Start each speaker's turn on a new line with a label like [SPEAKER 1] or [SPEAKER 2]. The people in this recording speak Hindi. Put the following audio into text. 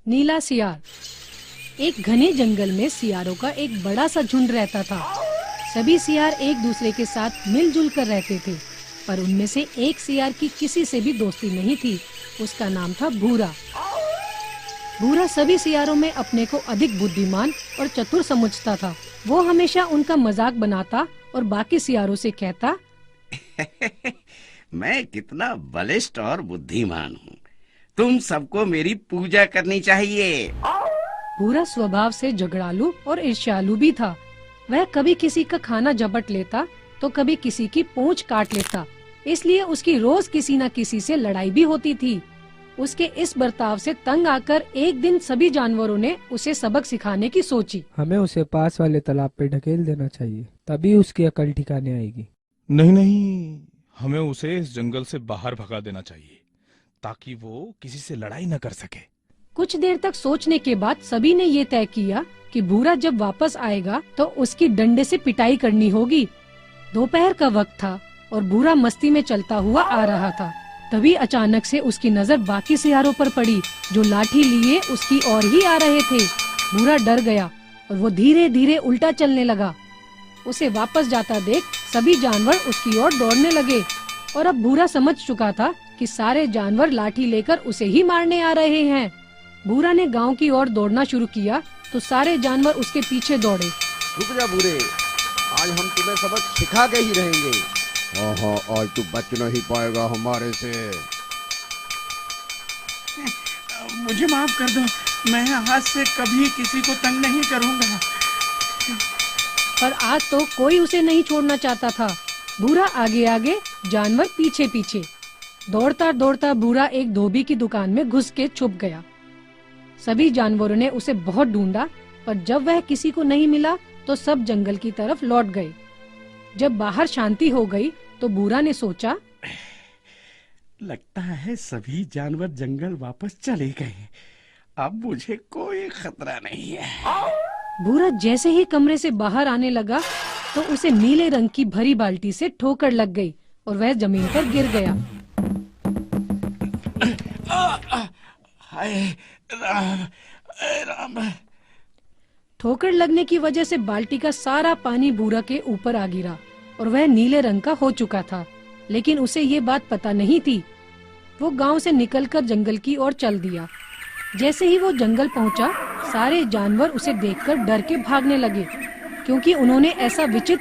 [SPEAKER 1] नीला सियार। एक घने जंगल में सियारों का एक बड़ा सा झुंड रहता था। सभी सियार एक दूसरे के साथ मिलजुल कर रहते थे, पर उनमें से एक सियार की किसी से भी दोस्ती नहीं थी। उसका नाम था भूरा। भूरा सभी सियारों में अपने को अधिक बुद्धिमान और चतुर समझता था। वो हमेशा उनका मजाक बनाता और बाकी सियारों से कहता,
[SPEAKER 2] मैं कितना बलिष्ठ और बुद्धिमान हूँ। तुम सबको मेरी पूजा करनी चाहिए।
[SPEAKER 1] भूरा स्वभाव से झगड़ालू और ईर्ष्यालु भी था। वह कभी किसी का खाना झपट लेता तो कभी किसी की पूंछ काट लेता। इसलिए उसकी रोज किसी न किसी से लड़ाई भी होती थी। उसके इस बर्ताव से तंग आकर एक दिन सभी जानवरों ने उसे सबक सिखाने की सोची।
[SPEAKER 3] हमें उसे पास वाले तालाब पे ढकेल देना चाहिए, तभी उसकी अकल ठिकाने आएगी।
[SPEAKER 4] नहीं नहीं, हमें उसे इस जंगल से बाहर भगा देना चाहिए ताकि वो किसी से लड़ाई न कर सके।
[SPEAKER 1] कुछ देर तक सोचने के बाद सभी ने ये तय किया कि भूरा जब वापस आएगा तो उसकी डंडे से पिटाई करनी होगी। दोपहर का वक्त था और भूरा मस्ती में चलता हुआ आ रहा था। तभी अचानक से उसकी नजर बाकी सियारों पर पड़ी, जो लाठी लिए उसकी ओर ही आ रहे थे। भूरा डर गया और वो धीरे धीरे उल्टा चलने लगा। उसे वापस जाता देख सभी जानवर उसकी ओर दौड़ने लगे और अब भूरा समझ चुका था कि सारे जानवर लाठी लेकर उसे ही मारने आ रहे हैं। भूरा ने गांव की ओर दौड़ना शुरू किया तो सारे जानवर उसके पीछे दौड़े।
[SPEAKER 5] रुक जा भूरे, आज हम तुम्हें सबक सिखा के ही रहेंगे। हाँ, आज तू बच नहीं पाएगा हमारे से।
[SPEAKER 2] मुझे माफ कर दो, मैं आज से कभी किसी को तंग नहीं करूँगा।
[SPEAKER 1] पर आज तो कोई उसे नहीं छोड़ना चाहता था। भूरा आगे आगे, जानवर पीछे पीछे। दौड़ता दौड़ता भूरा एक धोबी की दुकान में घुस के छुप गया। सभी जानवरों ने उसे बहुत ढूंढा, पर जब वह किसी को नहीं मिला तो सब जंगल की तरफ लौट गए। जब बाहर शांति हो गई तो भूरा ने सोचा,
[SPEAKER 2] लगता है सभी जानवर जंगल वापस चले गए। अब मुझे कोई खतरा नहीं है।
[SPEAKER 1] भूरा जैसे ही कमरे से बाहर आने लगा तो उसे नीले रंग की भरी बाल्टी से ठोकर लग गई और वह जमीन पर गिर गया।
[SPEAKER 2] हाय राम, राम।
[SPEAKER 1] ठोकर लगने की वजह से बाल्टी का सारा पानी भूरा के ऊपर आ गिरा और वह नीले रंग का हो चुका था, लेकिन उसे ये बात पता नहीं थी। वो गांव से निकलकर जंगल की ओर चल दिया। जैसे ही वो जंगल पहुंचा, सारे जानवर उसे देखकर डर के भागने लगे, क्योंकि उन्होंने ऐसा विचित्र